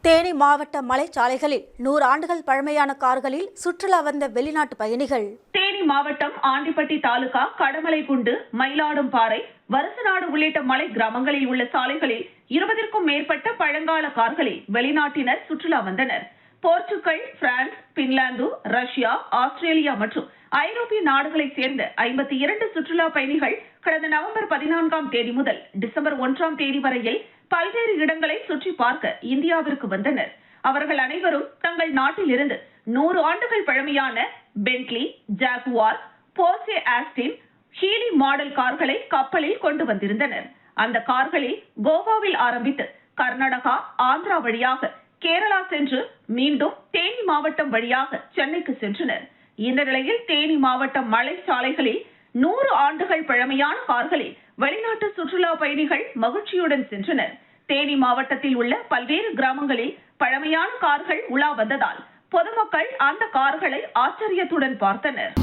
தேனி மாவட்ட மலைச்சாலைகளில் 100 ஆண்டுகள் பழமையான கார்களில் சுற்றுலா வந்த வெளிநாட்டு பயணிகள். தேனி மாவட்டம் ஆண்டிப்பட்டி தாலுகா கடமலைக்குண்டு, மயிலாடும்பாறை, வருசநாடு உள்ளிட்ட மலை கிராமங்களில் உள்ள சாலைகளில் 20க்கும் மேற்பட்ட பழங்கால கார்களில் வெளிநாட்டினர் சுற்றுலா வந்தனர். Portugal, France, Finland, Russia, Australia மற்றும் ஐரோப்பிய நாடுகளைச் சேர்ந்த 52 சுற்றுலா பயணிகள் கடந்த நவம்பர் 14ஆம் தேதி முதல் டிசம்பர் 1ஆம் தேதி வரையில் பல்வேறு இடங்களை சுற்றி பார்க்க இந்தியாவிற்கு வந்தனர். அவர்கள் அனைவரும் தங்கள் நாட்டிலிருந்து 100 ஆண்டுகள் பழமையான Bentley, Jaguar, Porsche Austin, Healey model கார்களை கப்பலில் கொண்டு வந்திருந்தனர். அந்த கார்களில் கோவாவில் ஆரம்பித்து கர்நாடகா, ஆந்திரா வழியாக கேரளா சென்று மீண்டும் தேனி மாவட்டம் வழியாக சென்னைக்கு சென்றனர். இந்த நிலையில் தேனி மாவட்ட மலைச்சாலைகளில் 100 ஆண்டுகள் பழமையான கார்களில் வெளிநாட்டு சுற்றுலா பயணிகள் மகிழ்ச்சியுடன் சென்றனர். தேனி மாவட்டத்தில் உள்ள பல்வேறு கிராமங்களில் பழமையான கார்கள் உலா வந்ததால் பொதுமக்கள் அந்த கார்களை ஆச்சரியத்துடன் பார்த்தனர்.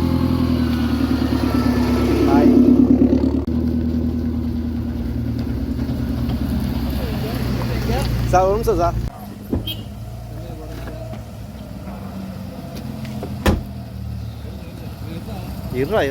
இருறா